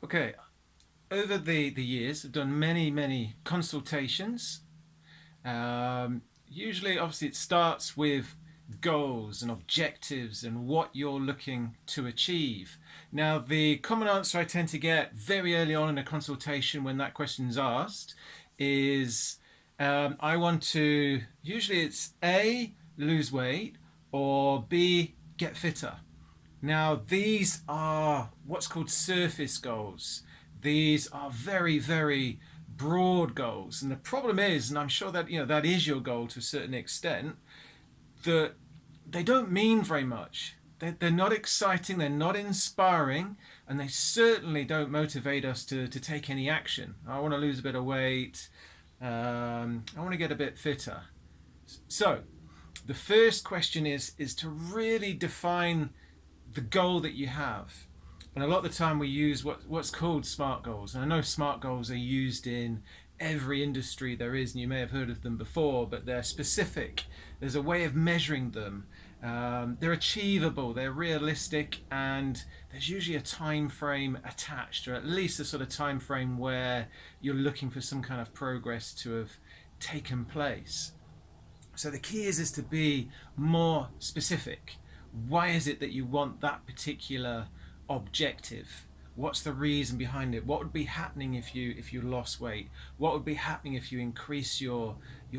Okay, over the years, I've done many consultations. Usually, obviously, it starts with goals and objectives and what you're looking to achieve. Now, the common answer I tend to get very early on in a consultation when that question's asked is I want to, usually it's A, lose weight, or B, get fitter. Now, these are what's called surface goals. These are very broad goals. And the problem is, and I'm sure that that is your goal to a certain extent, that they don't mean very much. They're not exciting, they're not inspiring, and they certainly don't motivate us to take any action. I want to lose a bit of weight. I want to get a bit fitter. So, the first question is to really define the goal that you have. And a lot of the time we use what's called SMART goals. And I know SMART goals are used in every industry there is, and you may have heard of them before, but they're specific. There's a way of measuring them. They're achievable, they're realistic, and there's usually a time frame attached, or at least a sort of time frame where you're looking for some kind of progress to have taken place. So the key is to be more specific. Why is it that you want that particular objective? What's the reason behind it? What would be happening if you lost weight? What would be happening if you increase your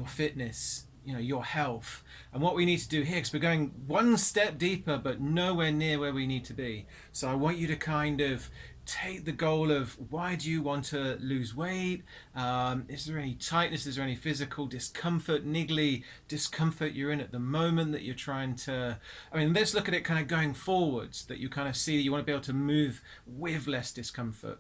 fitness, your health? And what we need to do here, because we're going one step deeper but nowhere near where we need to be. So I want you to kind of take the goal of why do you want to lose weight? Is there any tightness? Is there any physical discomfort, niggly discomfort you're in at the moment that you're trying to? I mean, let's look at it kind of going forwards, that you kind of see that you want to be able to move with less discomfort.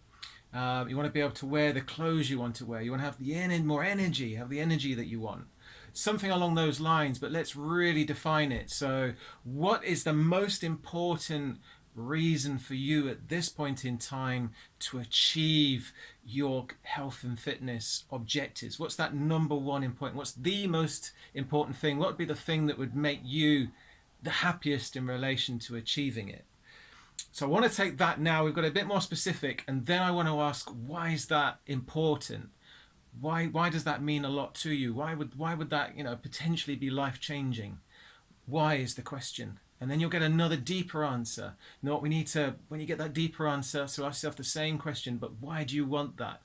You want to be able to wear the clothes you want to wear. You want to have more energy, have the energy that you want. Something along those lines, but let's really define it. So, what is the most important reason for you at this point in time to achieve your health and fitness objectives? What's that number one important? What's the most important thing? What would be the thing that would make you the happiest in relation to achieving it? So I want to take that now. We've got a bit more specific, and then I want to ask, why is that important? Why does that mean a lot to you? Why would that potentially be life changing? Why is the question? And then you'll get another deeper answer. Now, what we need to, when you get that deeper answer, so ask yourself the same question, but why do you want that?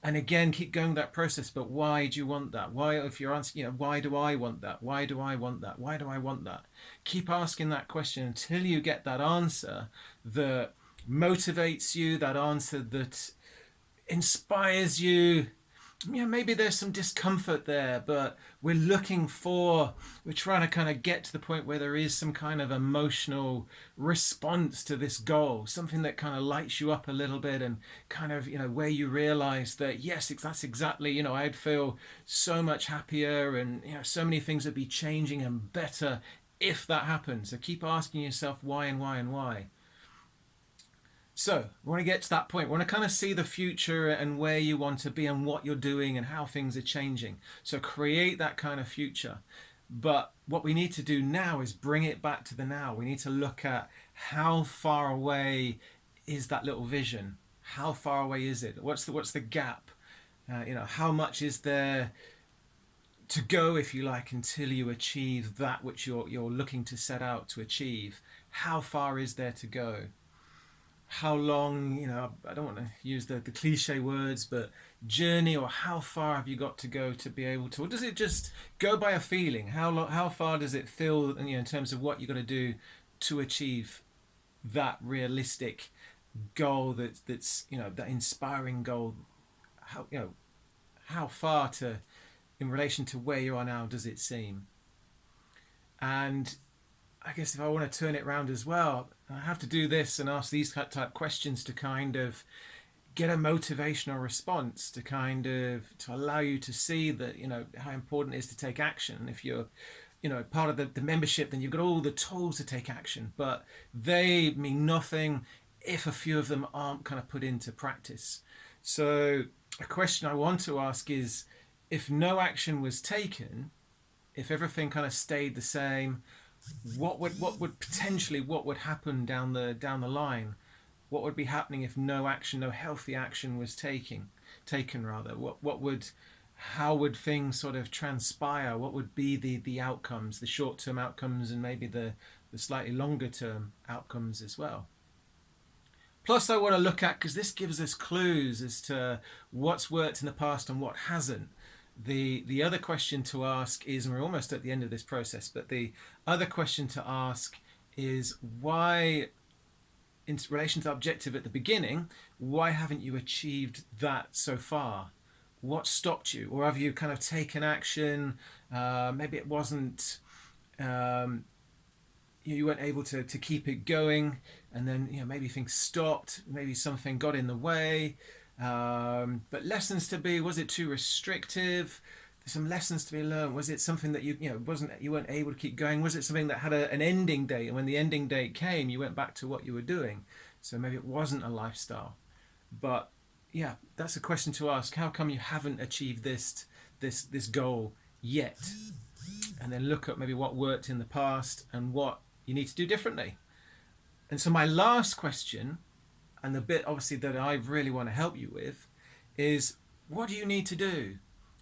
And again, keep going that process, but why do you want that? Why, if you're asking, why do I want that? Why do I want that? Why do I want that? Keep asking that question until you get that answer that motivates you, that answer that inspires you. Yeah, maybe there's some discomfort there, but we're trying to kind of get to the point where there is some kind of emotional response to this goal, something that kind of lights you up a little bit and kind of, where you realize that, yes, that's exactly, I'd feel so much happier and, so many things would be changing and better if that happens. So keep asking yourself why and why and why. So, we want to get to that point. We want to kind of see the future and where you want to be and what you're doing and how things are changing. So, create that kind of future. But what we need to do now is bring it back to the now. We need to look at how far away is that little vision? How far away is it? What's the gap? How much is there to go, if you like, until you achieve that which you're looking to set out to achieve? How far is there to go? How long, I don't want to use the cliche words, but journey, or how far have you got to go to be able to, or does it just go by a feeling? How far does it feel, in terms of what you're going to do to achieve that realistic goal, that's that inspiring goal? How far to, in relation to where you are now, does it seem? And I guess if I want to turn it around as well, I have to do this and ask these type questions to kind of get a motivational response, to kind of to allow you to see that how important it is to take action. If you're part of the membership, then you've got all the tools to take action, but they mean nothing if a few of them aren't kind of put into practice. So a question I want to ask is, if no action was taken, if everything kind of stayed the same, what would happen down the line? What would be happening if no action, no healthy action was taken rather? How would things sort of transpire? What would be the outcomes, the short-term outcomes, and maybe the slightly longer-term outcomes as well? Plus, I want to look at, because this gives us clues as to what's worked in the past and what hasn't. The other question to ask is, and we're almost at the end of this process, but the other question to ask is why, in relation to the objective at the beginning, why haven't you achieved that so far? What stopped you? Or have you kind of taken action? Maybe it wasn't, you weren't able to keep it going, and then maybe things stopped, maybe something got in the way. But lessons to be, was it too restrictive? There's some lessons to be learned. Was it something that you weren't able to keep going? Was it something that had an ending date, and when the ending date came, you went back to what you were doing? So maybe it wasn't a lifestyle. But yeah, that's a question to ask. How come you haven't achieved this goal yet? And then look at maybe what worked in the past and what you need to do differently. And so my last question, and the bit obviously that I really want to help you with, is what do you need to do?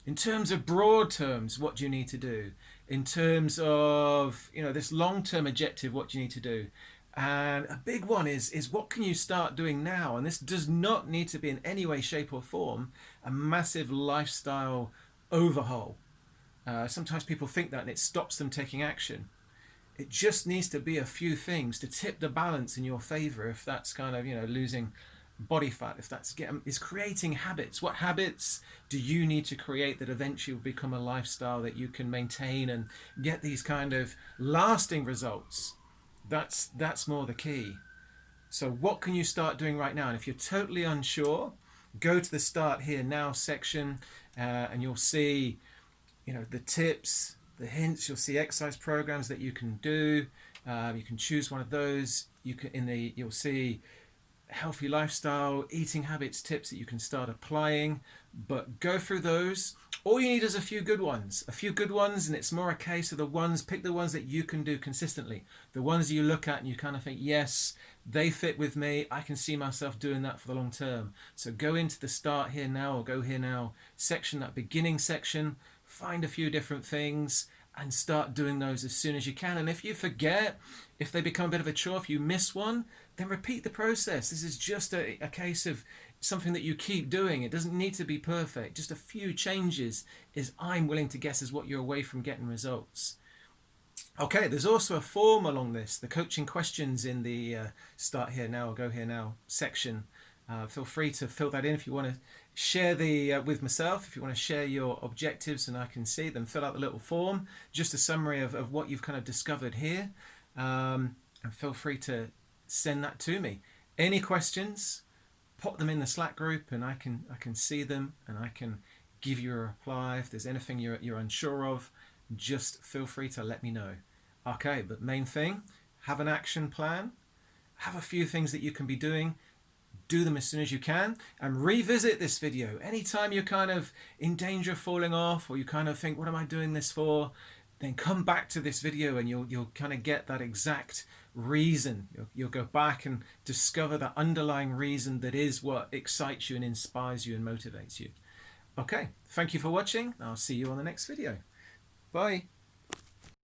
In terms of broad terms, what do you need to do? In terms of this long-term objective, what do you need to do? And a big one is what can you start doing now? And this does not need to be in any way, shape or form a massive lifestyle overhaul. Sometimes people think that and it stops them taking action. It just needs to be a few things to tip the balance in your favor. If that's kind of losing body fat, if that's is creating habits. What habits do you need to create that eventually will become a lifestyle that you can maintain and get these kind of lasting results? That's more the key. So what can you start doing right now? And if you're totally unsure, go to the Start Here Now section, and you'll see the tips, the hints. You'll see exercise programs that you can do. You can choose one of those. You'll see healthy lifestyle, eating habits tips that you can start applying. But go through those. All you need is a few good ones. And it's more a case of pick the ones that you can do consistently. The ones you look at and you kind of think, yes, they fit with me. I can see myself doing that for the long term. So go into the Start Here Now or Go Here Now section, that beginning section. Find a few different things and start doing those as soon as you can. And if you forget, if they become a bit of a chore, if you miss one, then repeat the process. This is just a case of something that you keep doing. It doesn't need to be perfect. Just a few changes is, I'm willing to guess, is what you're away from getting results. Okay, there's also a form along this, the coaching questions in the Start Here Now or Go Here Now section. Feel free to fill that in if you want to share with myself, if you want to share your objectives and I can see them, fill out the little form, just a summary of what you've kind of discovered here, and feel free to send that to me. Any questions, pop them in the Slack group and I can see them and I can give you a reply. If there's anything you're unsure of, just feel free to let me know. Okay, but main thing, have an action plan, have a few things that you can be doing. Do them as soon as you can and revisit this video. Anytime you're kind of in danger of falling off or you kind of think, what am I doing this for? Then come back to this video and you'll kind of get that exact reason. You'll go back and discover that underlying reason that is what excites you and inspires you and motivates you. Okay, thank you for watching. I'll see you on the next video. Bye.